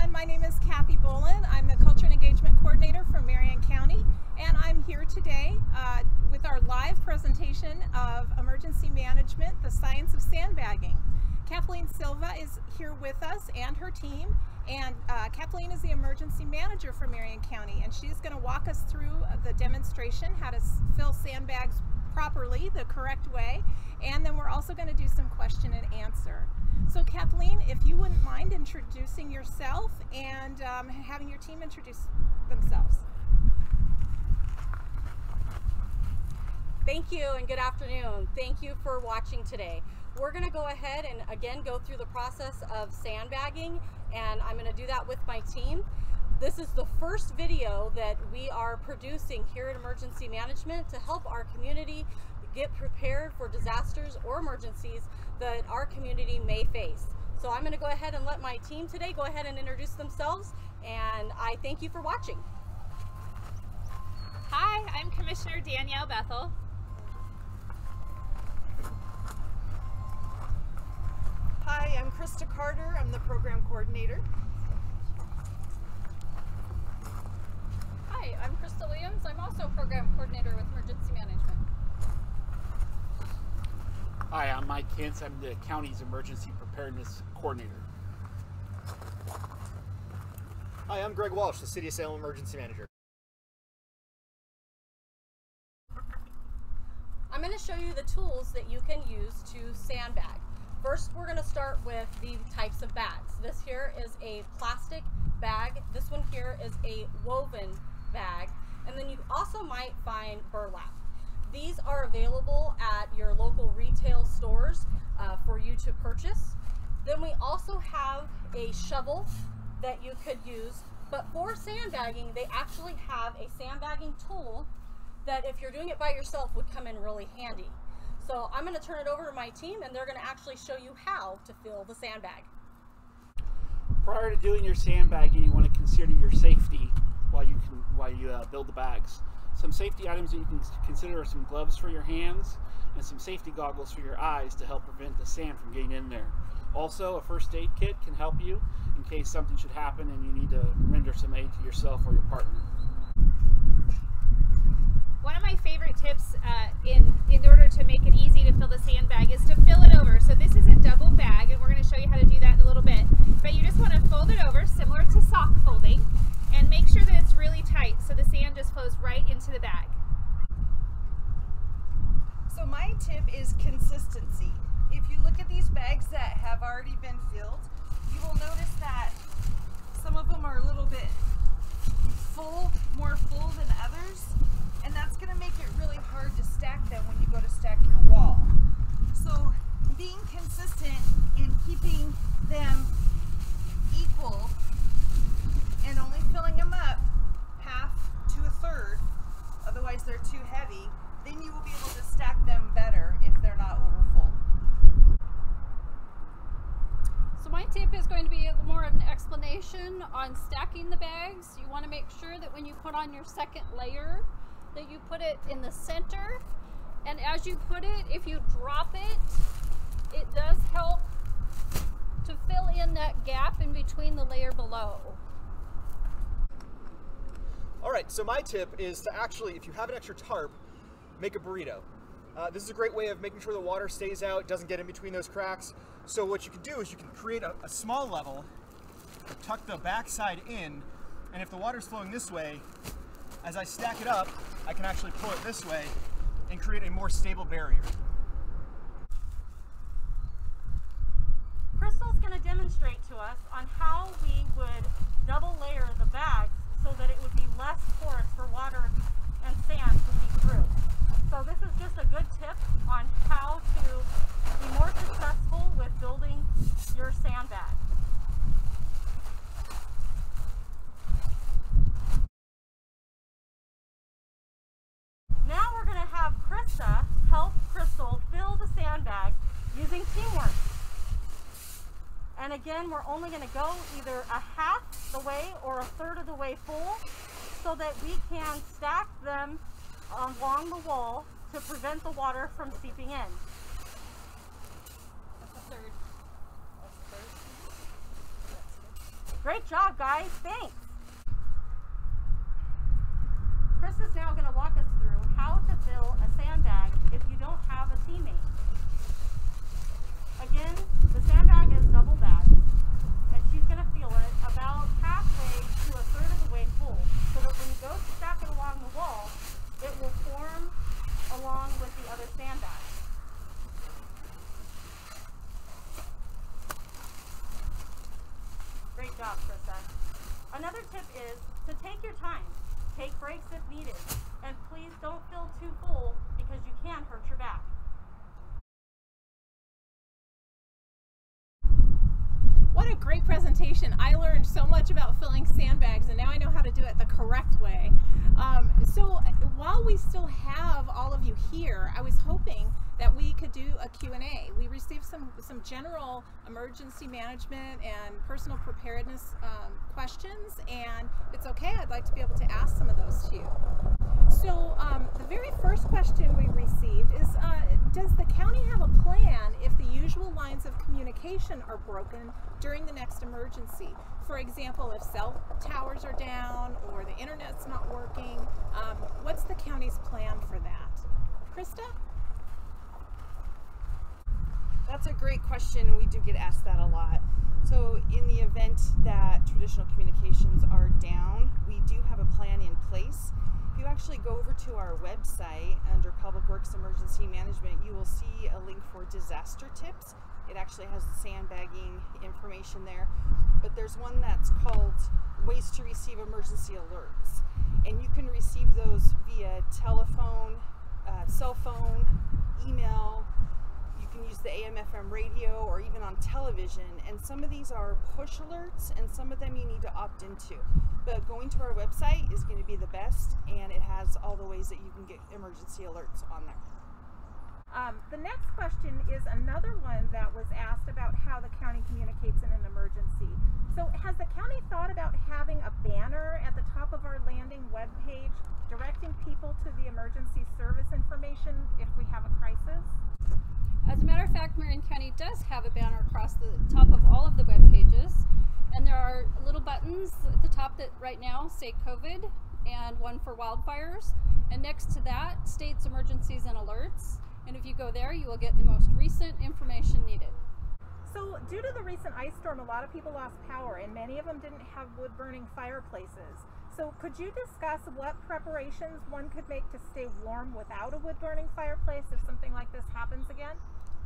everyone. My name is Kathy Bolin. I'm the Culture and Engagement Coordinator for Marion County, and I'm here today with our live presentation of Emergency Management, the Science of Sandbagging. Kathleen Silva is here with us and her team, and Kathleen is the Emergency Manager for Marion County, and she's going to walk us through the demonstration, how to fill sandbags properly, the correct way, and then we're also going to do some question and answer. So Kathleen, if you wouldn't mind introducing yourself and having your team introduce themselves. Thank you and good afternoon. Thank you for watching today. We're going to go ahead and again go through the process of sandbagging, and I'm going to do that with my team. This is the first video that we are producing here at Emergency Management to help our community get prepared for disasters or emergencies that our community may face. So I'm going to go ahead and let my team today go ahead and introduce themselves, and I thank you for watching. Hi, I'm Commissioner Danielle Bethel. Hi, I'm Krista Carter. I'm the Program Coordinator. Hi, I'm Crystal Williams. I'm also Program Coordinator with Emergency Management. Hi, I'm Mike Hintz. I'm the county's Emergency Preparedness Coordinator. Hi, I'm Greg Walsh, the City of Salem Emergency Manager. I'm going to show you the tools that you can use to sandbag. First, we're going to start with the types of bags. This here is a plastic bag. This one here is a woven bag. And then you also might find burlap. These are available at your local retail stores for you to purchase. Then we also have a shovel that you could use, but for sandbagging, they actually have a sandbagging tool that if you're doing it by yourself would come in really handy. So I'm going to turn it over to my team, and they're going to actually show you how to fill the sandbag. Prior to doing your sandbagging, you want to consider your safety while you build the bags. Some safety items that you can consider are some gloves for your hands and some safety goggles for your eyes to help prevent the sand from getting in there. Also, a first aid kit can help you in case something should happen and you need to render some aid to yourself or your partner. One of my favorite tips in order to make it easy to fill the sandbag is to fill it over. So this is a double bag, and we're going to show you how to do that in a little bit. But you just want to fold it over, similar to sock folding, and make sure that it's really tight so the sand just flows right into the bag. So my tip is consistency. If you look at these bags that have already been filled, you will notice that some of them are a little bit more full than others, and that's going to make it really hard to stack them when you go to stack your wall. So being consistent in keeping them equal and only filling them up half to a third, otherwise they're too heavy, then you will be able to stack them better if they're not over full. So my tip is going to be more of an explanation on stacking the bags. You want to make sure that when you put on your second layer, that you put it in the center, and as you put it, if you drop it, it does help to fill in that gap in between the layer below. Alright, so my tip is to actually, if you have an extra tarp, make a burrito. This is a great way of making sure the water stays out, doesn't get in between those cracks. So what you can do is you can create a small level, tuck the back side in, and if the water's flowing this way, as I stack it up, I can actually pull it this way and create a more stable barrier. Crystal's going to demonstrate to us on how we would double layer the bags so that it would be less porous for water and sand to seep through. So this is just a good tip on how to be more successful with building your sandbag. Now we're going to have Krista help Crystal fill the sandbag using teamwork. And again, we're only going to go either a half the way or a third of the way full so that we can stack them along the wall to prevent the water from seeping in. That's a third. Great job, guys. Thanks. Chris is now going to walk us through how to fill a sandbag if you don't have a teammate. Again, the sandbag is double bagged, and she's going to feel it about halfway to a third of the way full, so that when you go to stack it along the wall, it will form along with the other sandbags. Great job, Krista. Another tip is to take your time. Take breaks if needed, and please don't fill too full because you can hurt your back. What a great presentation. I learned so much about filling sandbags, and now I know how to do it the correct way. So while we still have all of you here, I was hoping that we could do a Q&A. We received some general emergency management and personal preparedness questions, and it's okay, I'd like to be able to ask some of those to you. So the very first question we received is, does the county have a plan if the usual lines of communication are broken during the next emergency? For example, if cell towers are down or the internet's not working, what's the county's plan for that? Krista? That's a great question, and we do get asked that a lot. So in the event that traditional communications are down, we do have a plan in place. If you actually go over to our website under Public Works Emergency Management, you will see a link for disaster tips. It actually has the sandbagging information there, but there's one that's called ways to receive emergency alerts, and you can receive those via telephone, cell phone, email. You can use the AM/FM radio or even on television, and some of these are push alerts and some of them you need to opt into. But going to our website is going to be the best, and it has all the ways that you can get emergency alerts on there. The next question is another one that was asked about how the county communicates in an emergency. So has the county thought about having a banner at the top of our landing webpage directing people to the emergency service information if we have a crisis? As a matter of fact, Marion County does have a banner across the top of all of the web pages, and there are little buttons at the top that right now say COVID and one for wildfires, and next to that states emergencies and alerts, and if you go there you will get the most recent information needed. So due to the recent ice storm, a lot of people lost power, and many of them didn't have wood-burning fireplaces. So could you discuss what preparations one could make to stay warm without a wood-burning fireplace if something like this happens again?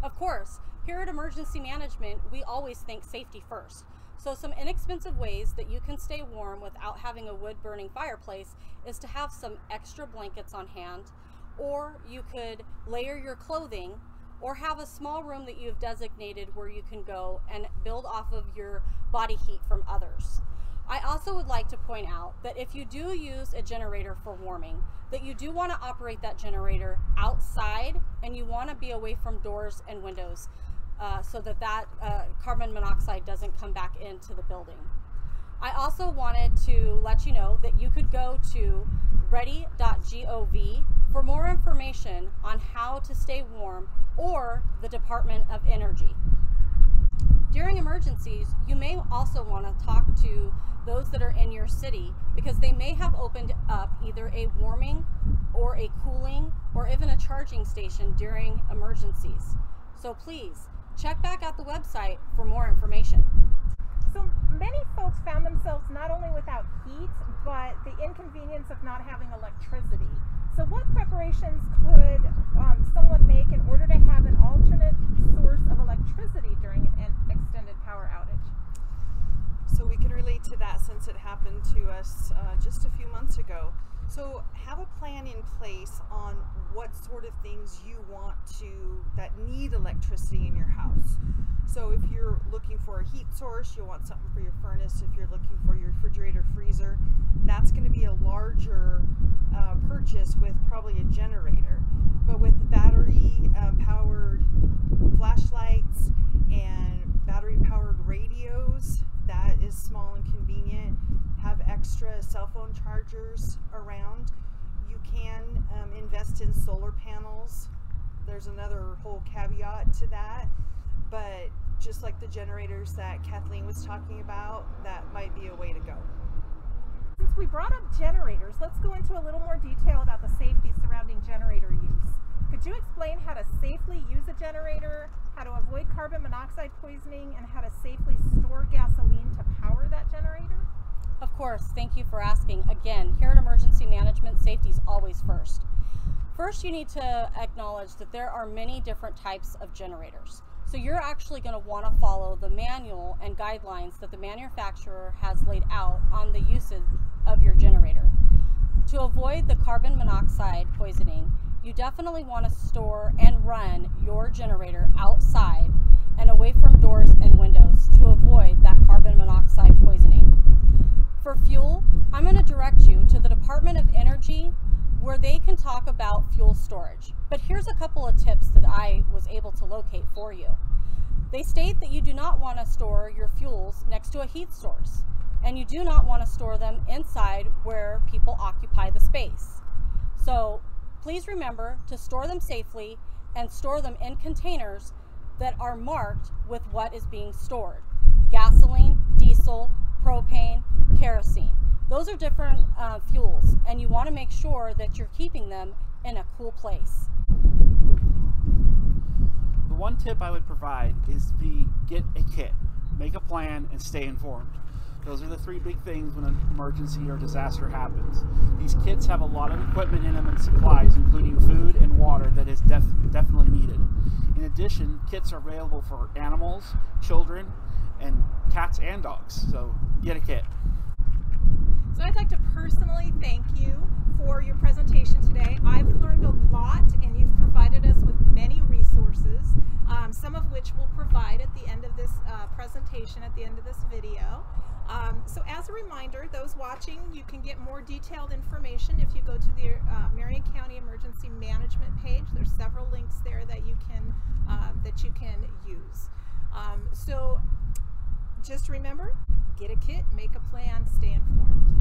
Of course, here at Emergency Management, we always think safety first. So some inexpensive ways that you can stay warm without having a wood-burning fireplace is to have some extra blankets on hand, or you could layer your clothing, or have a small room that you've designated where you can go and build off of your body heat from others. I also would like to point out that if you do use a generator for warming, that you do want to operate that generator outside, and you want to be away from doors and windows so that carbon monoxide doesn't come back into the building. I also wanted to let you know that you could go to ready.gov for more information on how to stay warm, or the Department of Energy. During emergencies, you may also want to talk to those that are in your city, because they may have opened up either a warming or a cooling or even a charging station during emergencies. So please check back at the website for more information. So many folks found themselves not only without heat, but the inconvenience of not having electricity. So what preparations could someone make in order to have an alternate source of electricity during an extended power outage? So we can relate to that since it happened to us just a few months ago. So have a plan in place on what sort of things you want that need electricity in your house. So if you're looking for a heat source, you'll want something for your furnace. If you're looking for your refrigerator, freezer, that's going to be a larger purchase with probably a generator. But with the battery powered flashlights and battery powered radios, that is small and convenient. Have extra cell phone chargers around. You can invest in solar panels. There's another whole caveat to that, but just like the generators that Kathleen was talking about, that might be a way to go. Since we brought up generators, let's go into a little more detail about the safety surrounding generator use. Could you explain how to safely use a generator, how to avoid carbon monoxide poisoning, and how to safely store gasoline to power that generator? Of course, thank you for asking. Again, here at Emergency Management, safety is always first. First, you need to acknowledge that there are many different types of generators. So you're actually going to want to follow the manual and guidelines that the manufacturer has laid out on the usage of your generator. To avoid the carbon monoxide poisoning, you definitely want to store and run your generator outside and away from doors and windows to avoid that carbon monoxide poisoning. For fuel, I'm going to direct you to the Department of Energy where they can talk about fuel storage. But here's a couple of tips that I was able to locate for you. They state that you do not want to store your fuels next to a heat source, and you do not want to store them inside where people occupy the space. So please remember to store them safely and store them in containers that are marked with what is being stored. Gasoline, diesel, propane, kerosene. Those are different fuels, and you want to make sure that you're keeping them in a cool place. The one tip I would provide is to get a kit, make a plan, and stay informed. Those are the three big things when an emergency or disaster happens. These kits have a lot of equipment in them and supplies, including food and water that is definitely needed. In addition, kits are available for animals, children, and cats and dogs, so get a kit. So I'd like to personally thank you for your presentation today. I've learned a lot, and you've provided us with many resources, some of which we'll provide at the end of this presentation, at the end of this video. So as a reminder, those watching, you can get more detailed information if you go to the Marion County Emergency Management page. There's several links there that you can use. So just remember, get a kit, make a plan, stay informed.